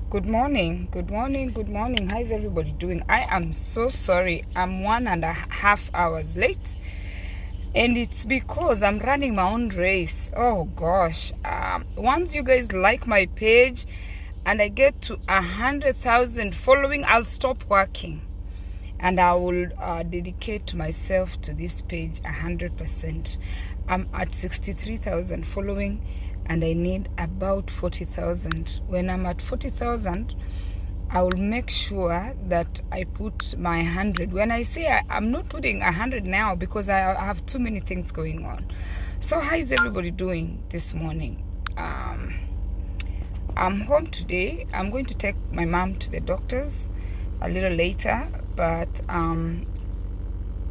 Good morning, good morning, good morning. How's everybody doing? I am so sorry. I'm 1.5 hours late, and it's because I'm running my own race. Oh gosh. Once you guys like my page and I get to 100,000 following, I'll stop working and I will dedicate myself to this page 100%. I'm at 63,000 following and I need about 40,000. When I'm at 40,000, I will make sure that I put my 100. When I say I'm not putting 100 now because I have too many things going on. So how is everybody doing this morning? I'm home today. I'm going to take my mom to the doctors a little later, but I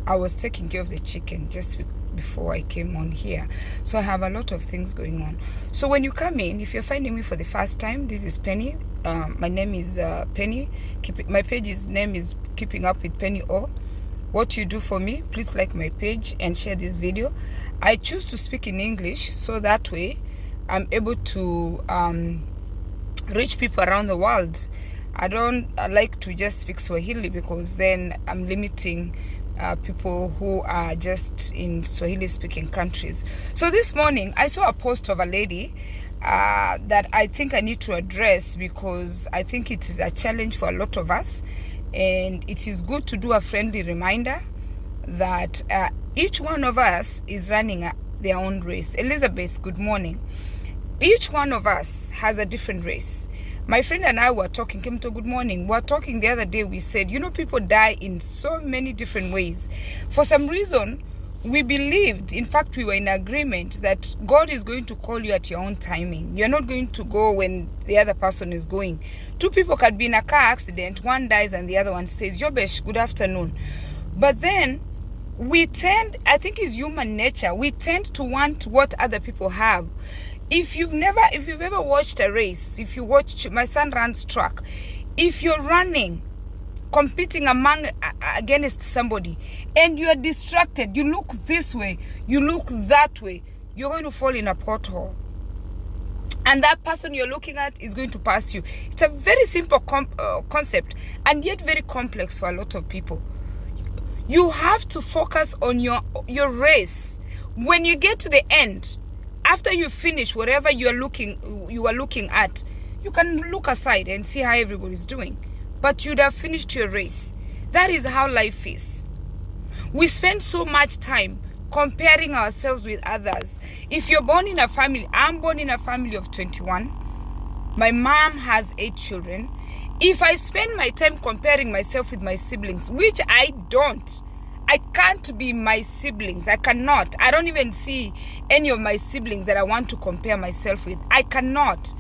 was taking care of the chicken just before I came on here, so I have a lot of things going on. So when you come in, if you're finding me for the first time, this is Penny. My name is Penny. My page's name is Keeping Up with Penny O. What you do for me, please like my page and share this video. I choose to speak in English so that way I'm able to reach people around the world. I don't like to just speak Swahili because then I'm limiting people who are just in Swahili speaking countries. So this morning I saw a post of a lady that I think I need to address because I think it is a challenge for a lot of us, and it is good to do a friendly reminder that each one of us is running their own race. Elizabeth, good morning. Each one of us has a different race. My friend and I were talking, Kemto, good morning. We were talking the other day, we said, people die in so many different ways. For some reason, we believed, in fact, we were in agreement that God is going to call you at your own timing. You're not going to go when the other person is going. Two people can be in a car accident, one dies and the other one stays. Jobesh, good afternoon. But then, we tend, I think it's human nature, we tend to want what other people have. If you've ever watched a race, if you watch, my son runs track, if you're running, competing against somebody, and you're distracted, you look this way, you look that way, you're going to fall in a pothole. And that person you're looking at is going to pass you. It's a very simple concept, and yet very complex for a lot of people. You have to focus on your race. When you get to the end, after you finish whatever you are looking at, you can look aside and see how everybody's doing. But you'd have finished your race. That is how life is. We spend so much time comparing ourselves with others. If you're born in a family, I'm born in a family of 21. My mom has 8 children. If I spend my time comparing myself with my siblings, which I don't, I can't be my siblings. I cannot. I don't even see any of my siblings that I want to compare myself with. I cannot.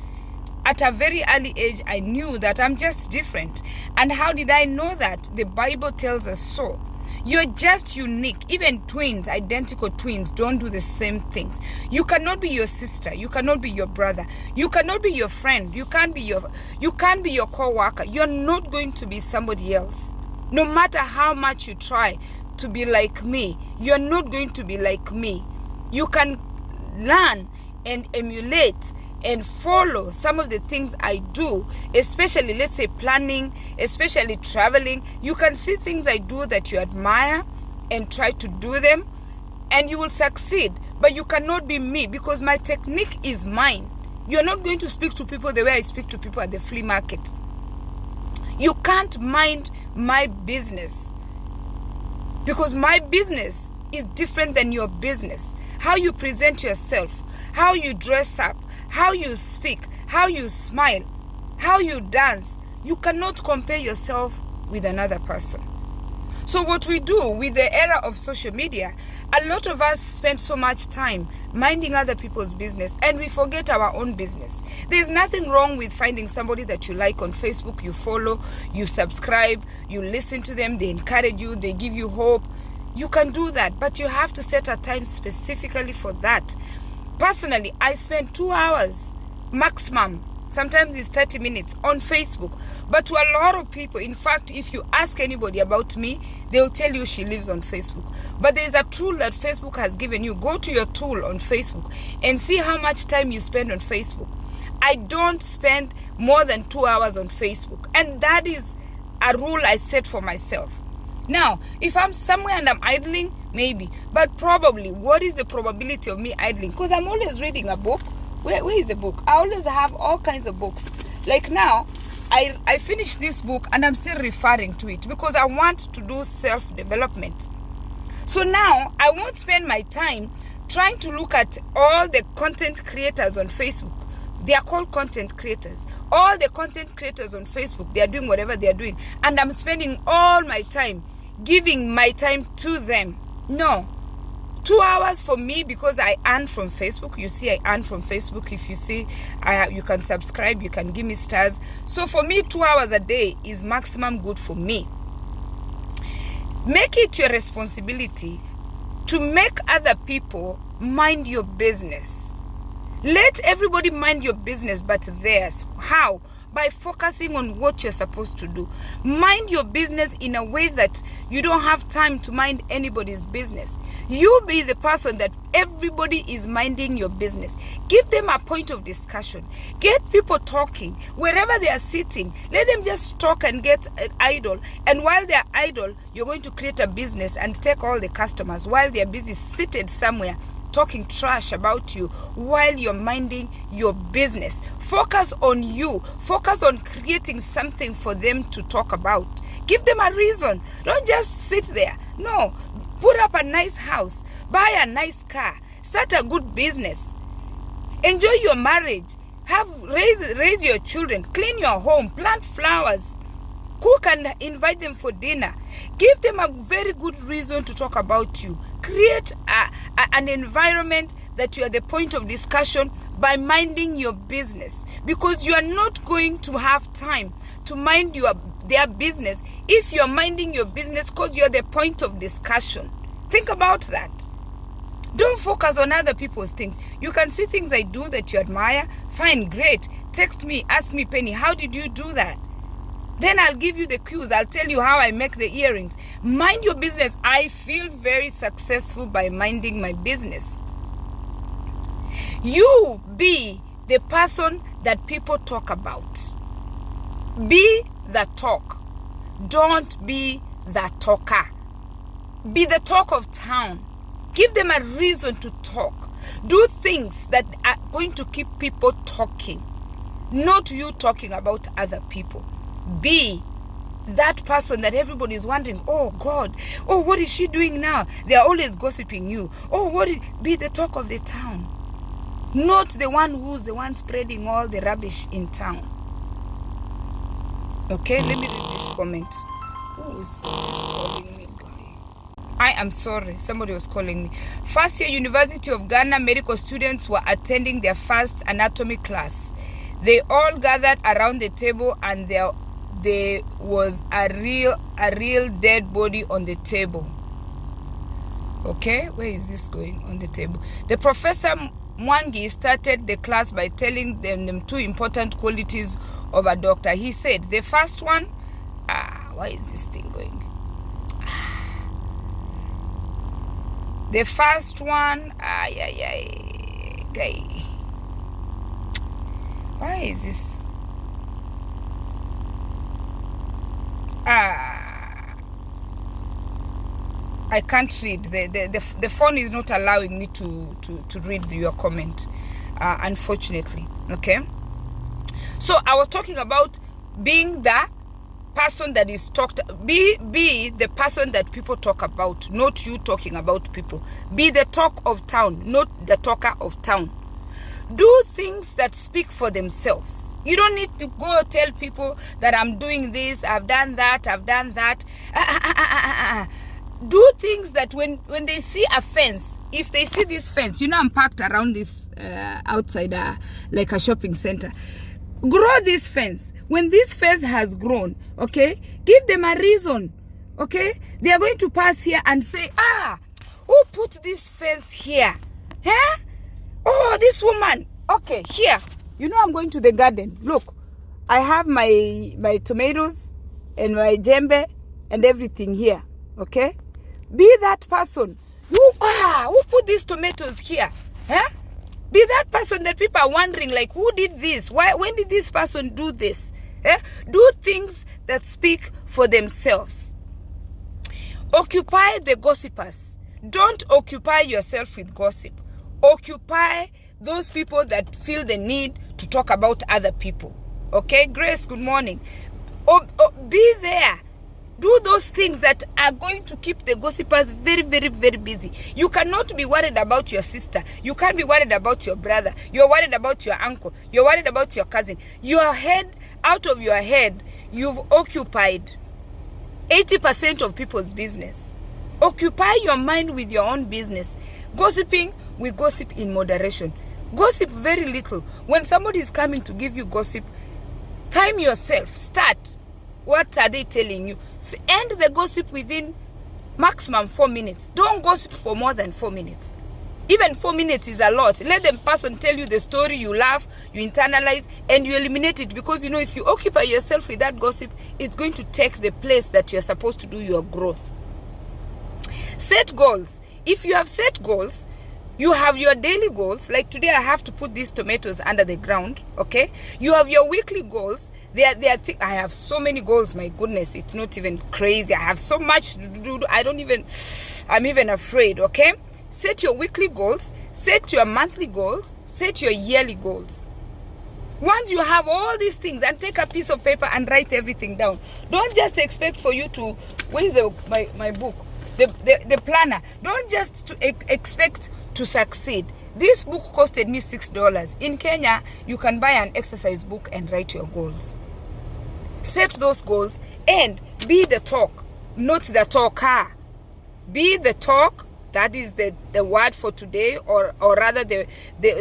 At a very early age, I knew that I'm just different. And how did I know that? The Bible tells us so. You're just unique. Even twins, identical twins, don't do the same things. You cannot be your sister. You cannot be your brother. You cannot be your friend. You can't be your co-worker. You're not going to be somebody else. No matter how much you try to be like me, you're not going to be like me. You can learn and emulate and follow some of the things I do, especially, let's say, planning, especially traveling. You can see things I do that you admire and try to do them, and you will succeed. But you cannot be me because my technique is mine. You're not going to speak to people the way I speak to people at the flea market. You can't mind my business, because my business is different than your business. How you present yourself, how you dress up, how you speak, how you smile, how you dance. You cannot compare yourself with another person. So what we do with the era of social media, a lot of us spend so much time minding other people's business and we forget our own business. There's nothing wrong with finding somebody that you like on Facebook, you follow, you subscribe, you listen to them, they encourage you, they give you hope. You can do that, but you have to set a time specifically for that. Personally, I spend 2 hours maximum, sometimes it's 30 minutes on Facebook. But to a lot of people, in fact, if you ask anybody about me, they'll tell you she lives on Facebook. But there's a tool that Facebook has given you. Go to your tool on Facebook and see how much time you spend on Facebook. I don't spend more than 2 hours on Facebook. And that is a rule I set for myself. Now, if I'm somewhere and I'm idling, maybe. But probably, what is the probability of me idling? Because I'm always reading a book. Where is the book? I always have all kinds of books. Like now, I finished this book and I'm still referring to it because I want to do self-development. So now, I won't spend my time trying to look at all the content creators on Facebook. They are called content creators. All the content creators on Facebook, they are doing whatever they are doing. And I'm spending all my time, giving my time to them. No. 2 hours for me because I earn from Facebook. You see, I earn from Facebook. If you see, you can subscribe, you can give me stars. So for me, 2 hours a day is maximum good for me. Make it your responsibility to make other people mind your business. Let everybody mind your business but theirs. How? By focusing on what you're supposed to do. Mind your business in a way that you don't have time to mind anybody's business. You be the person that everybody is minding your business. Give them a point of discussion. Get people talking. Wherever they are sitting, let them just talk and get idle. And while they're idle, you're going to create a business and take all the customers while they're busy seated somewhere talking trash about you while you're minding your business. Focus on you. Focus on creating something for them to talk about. Give them a reason. Don't just sit there. No. Put up a nice house. Buy a nice car. Start a good business. Enjoy your marriage. Raise your children. Clean your home. Plant flowers. Cook and invite them for dinner. Give them a very good reason to talk about you. Create an environment that you are the point of discussion by minding your business. Because you are not going to have time to mind their business if you are minding your business because you are the point of discussion. Think about that. Don't focus on other people's things. You can see things I do that you admire. Fine, great. Text me, ask me, Penny, how did you do that? Then I'll give you the cues. I'll tell you how I make the earrings. Mind your business. I feel very successful by minding my business. You be the person that people talk about. Be the talk. Don't be the talker. Be the talk of town. Give them a reason to talk. Do things that are going to keep people talking. Not you talking about other people. Be that person that everybody is wondering, oh God, oh what is she doing now? They are always gossiping you. Oh, be the talk of the town. Not the one who's the one spreading all the rubbish in town. Okay, let me read this comment. Who is this calling me, guy? I am sorry, somebody was calling me. First year University of Ghana medical students were attending their first anatomy class. They all gathered around the table and there was a real dead body on the table. Okay, where is this going on the table? The Professor Mwangi started the class by telling them two important qualities of a doctor. He said, the first one, why is this thing going? The first one, guy. Why is this? I can't read. The phone is not allowing me to read your comment, unfortunately. Okay. So I was talking about being the person that is talked. Be the person that people talk about, not you talking about people. Be the talk of town, not the talker of town. Do things that speak for themselves. You don't need to go tell people that I'm doing this, I've done that, I've done that. Do things that when they see a fence, if they see this fence, you know I'm parked around this outside like a shopping center. Grow this fence. When this fence has grown, okay, give them a reason, okay? They are going to pass here and say, who put this fence here? Huh? Oh, this woman. Okay, here. You know I'm going to the garden. Look, I have my tomatoes and my djembe and everything here. Okay? Be that person. Who put these tomatoes here? Huh? Be that person that people are wondering, like, who did this? Why? When did this person do this? Do things that speak for themselves. Occupy the gossipers. Don't occupy yourself with gossip. Occupy those people that feel the need to talk about other people. Okay, Grace, good morning. Be there. Do those things that are going to keep the gossipers very, very, very busy. You cannot be worried about your sister. You can't be worried about your brother. You're worried about your uncle. You're worried about your cousin. Your head, out of your head, you've occupied 80% of people's business. Occupy your mind with your own business. Gossiping, we gossip in moderation. Gossip very little. When somebody is coming to give you gossip, time yourself. Start. What are they telling you? End the gossip within maximum 4 minutes. Don't gossip for more than 4 minutes. Even 4 minutes is a lot. Let the person tell you the story, you laugh, you internalize, and you eliminate it. Because, you know, if you occupy yourself with that gossip, it's going to take the place that you're supposed to do your growth. Set goals. If you have set goals, you have your daily goals. Like today, I have to put these tomatoes under the ground, okay? You have your weekly goals. I have so many goals, my goodness, it's not even crazy. I have so much to do. I'm even afraid, okay? Set your weekly goals, set your monthly goals, set your yearly goals. Once you have all these things, and take a piece of paper and write everything down. Don't just expect for you to, where is my book? The planner. Don't just expect to succeed. This book costed me $6. In Kenya, you can buy an exercise book and write your goals. Set those goals and be the talk, not the talker. Be the talk. That is the word for today, or rather the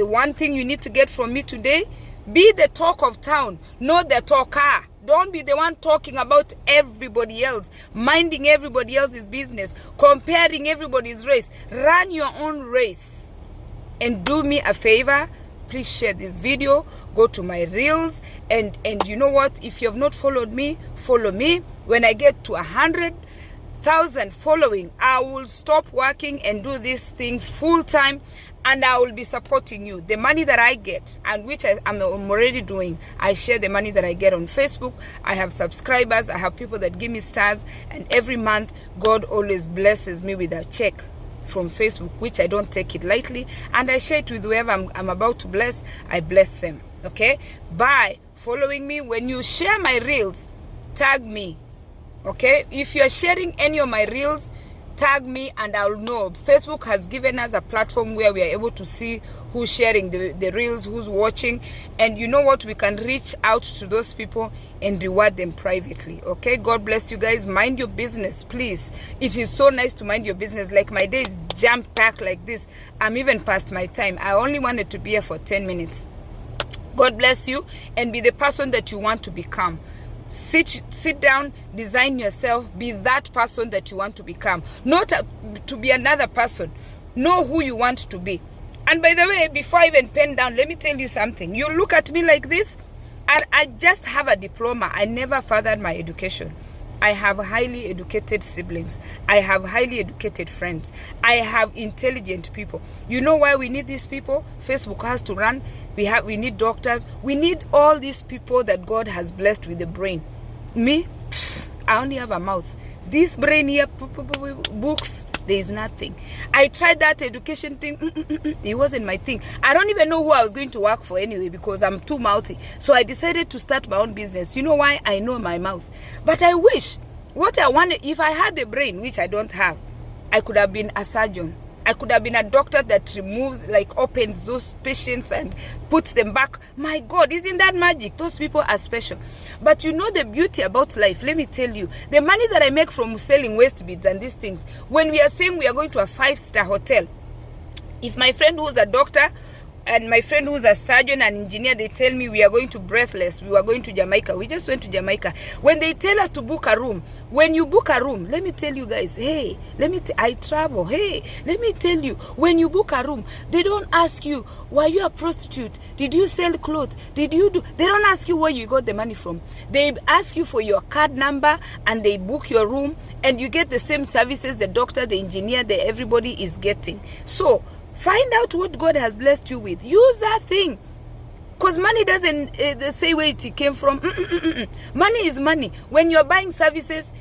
one thing you need to get from me today. Be the talk of town, not the talker. Don't be the one talking about everybody else, minding everybody else's business, comparing everybody's race. Run your own race. And do me a favor, please share this video, go to my reels, and you know what, if you have not followed me, follow me. When I get to 100,000 following, I will stop working and do this thing full time, and I will be supporting you. The money that I get, and which I'm already doing, I share the money that I get on Facebook. I have subscribers, I have people that give me stars, and every month God always blesses me with a check from Facebook, which I don't take it lightly, and I share it with whoever I'm about to bless. I bless them. Okay, by following me. When you share my reels, tag me. Okay, if you're sharing any of my reels, tag me and I'll know. Facebook has given us a platform where we are able to see who's sharing the reels, who's watching, and you know what, we can reach out to those people and reward them privately. Okay, God bless you guys. Mind your business, please. It is so nice to mind your business. Like my day is jam-packed like this. I'm even past my time. I only wanted to be here for 10 minutes. God bless you, and be the person that you want to become. Sit down, design yourself, be that person that you want to become, not to be another person. Know who you want to be. And by the way, before I even pen down, let me tell you something. You look at me like this, and I just have a diploma. I never furthered my education. I have highly educated siblings. I have highly educated friends. I have intelligent people. You know why we need these people? Facebook has to run. We need doctors. We need all these people that God has blessed with the brain. Me, I only have a mouth. This brain here, books, there is nothing. I tried that education thing. It wasn't my thing. I don't even know who I was going to work for anyway, because I'm too mouthy. So I decided to start my own business. You know why? I know my mouth. But I wish, what I wanted, if I had the brain, which I don't have, I could have been a surgeon. I could have been a doctor that removes, like opens those patients and puts them back. My God, isn't that magic? Those people are special. But you know the beauty about life, let me tell you, the money that I make from selling waste beads and these things, when we are saying we are going to a 5-star hotel, if my friend who's a doctor and my friend who's a surgeon and engineer, they tell me we are going to Breathless, we are going to Jamaica. We just went to Jamaica. When they tell us to book a room, when you book a room, let me tell you guys, hey, I travel. Hey, let me tell you, when you book a room, they don't ask you, were you a prostitute? Did you sell clothes? They don't ask you where you got the money from. They ask you for your card number and they book your room, and you get the same services the doctor, the engineer, everybody is getting. So Find out what God has blessed you with. Use that thing. Because money doesn't say where it came from. Money is money. When you're buying services,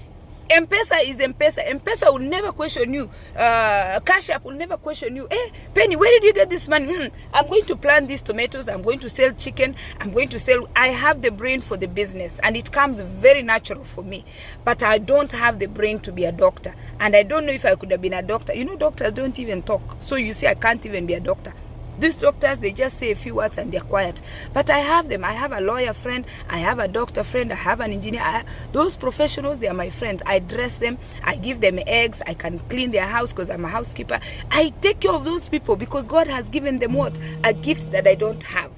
M-Pesa is M-Pesa. M-Pesa will never question you. Cash App will never question you. Hey, Penny, where did you get this money? I'm going to plant these tomatoes. I'm going to sell chicken. I'm going to sell. I have the brain for the business, and it comes very natural for me. But I don't have the brain to be a doctor. And I don't know if I could have been a doctor. You know, doctors don't even talk. So you see, I can't even be a doctor. These doctors, they just say a few words and they're quiet. But I have them. I have a lawyer friend. I have a doctor friend. I have an engineer. Those professionals, they are my friends. I dress them. I give them eggs. I can clean their house because I'm a housekeeper. I take care of those people because God has given them what? A gift that I don't have.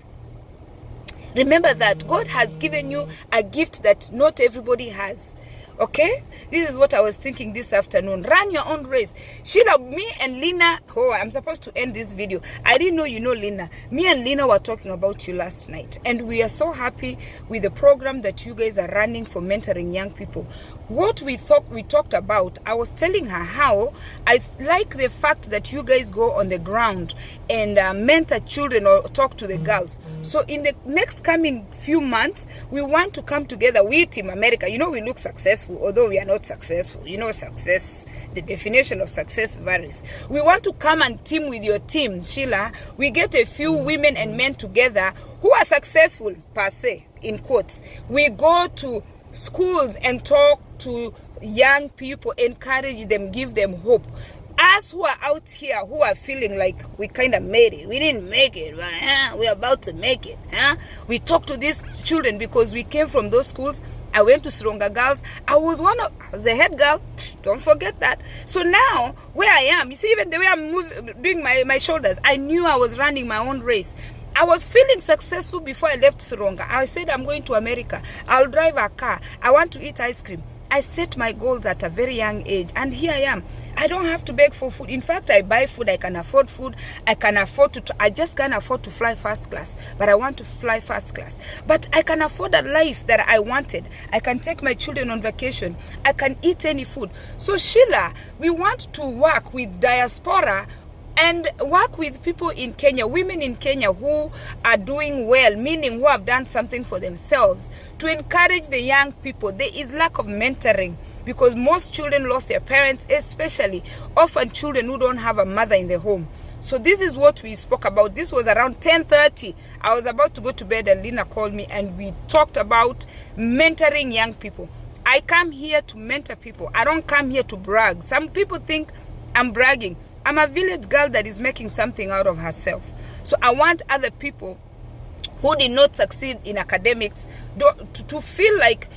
Remember that God has given you a gift that not everybody has. Okay, this is what I was thinking this afternoon. Run your own race. Sheila, me and Lina, I'm supposed to end this video. I didn't know you know Lina. Me and Lina were talking about you last night, and we are so happy with the program that you guys are running for mentoring young people. What we talked about, I was telling her how I like the fact that you guys go on the ground and mentor children or talk to the girls. So in the next coming few months, we want to come together with Team America. You know, we look successful, although we are not successful. You know, success, the definition of success varies. We want to come and team with your team, Sheila. We get a few women and men together who are successful, per se, in quotes. We go to schools and talk to young people, encourage them, give them hope. Us who are out here, who are feeling like we kind of made it, we didn't make it, but we're about to make it. We talk to these children because we came from those schools. I went to Sironga Girls. I was the head girl. Don't forget that. So now, where I am, you see, even the way I'm doing my shoulders, I knew I was running my own race. I was feeling successful before I left Sironga. I said, I'm going to America. I'll drive a car. I want to eat ice cream. I set my goals at a very young age, and here I am. I don't have to beg for food. In fact, I buy food. I can afford food. I can afford to. I just can't afford to fly first class, but I want to fly first class. But I can afford a life that I wanted. I can take my children on vacation. I can eat any food. So Sheila, we want to work with diaspora and work with people in Kenya, women in Kenya who are doing well, meaning who have done something for themselves, to encourage the young people. There is lack of mentoring because most children lost their parents, especially orphan children who don't have a mother in the home. So this is what we spoke about. This was around 10:30. I was about to go to bed and Lina called me and we talked about mentoring young people. I come here to mentor people. I don't come here to brag. Some people think I'm bragging. I'm a village girl that is making something out of herself. So I want other people who did not succeed in academics to feel like,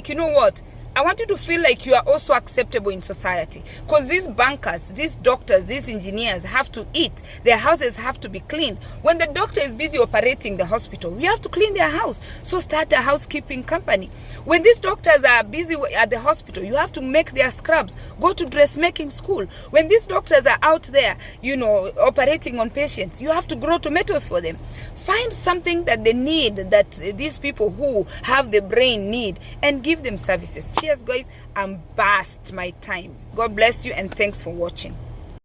you know what? I want you to feel like you are also acceptable in society. Because these bankers, these doctors, these engineers have to eat. Their houses have to be clean. When the doctor is busy operating the hospital, we have to clean their house. So start a housekeeping company. When these doctors are busy at the hospital, you have to make their scrubs. Go to dressmaking school. When these doctors are out there, you know, operating on patients, you have to grow tomatoes for them. Find something that they need, that these people who have the brain need, and give them services. Cheers, guys. I'm past my time. God bless you and thanks for watching.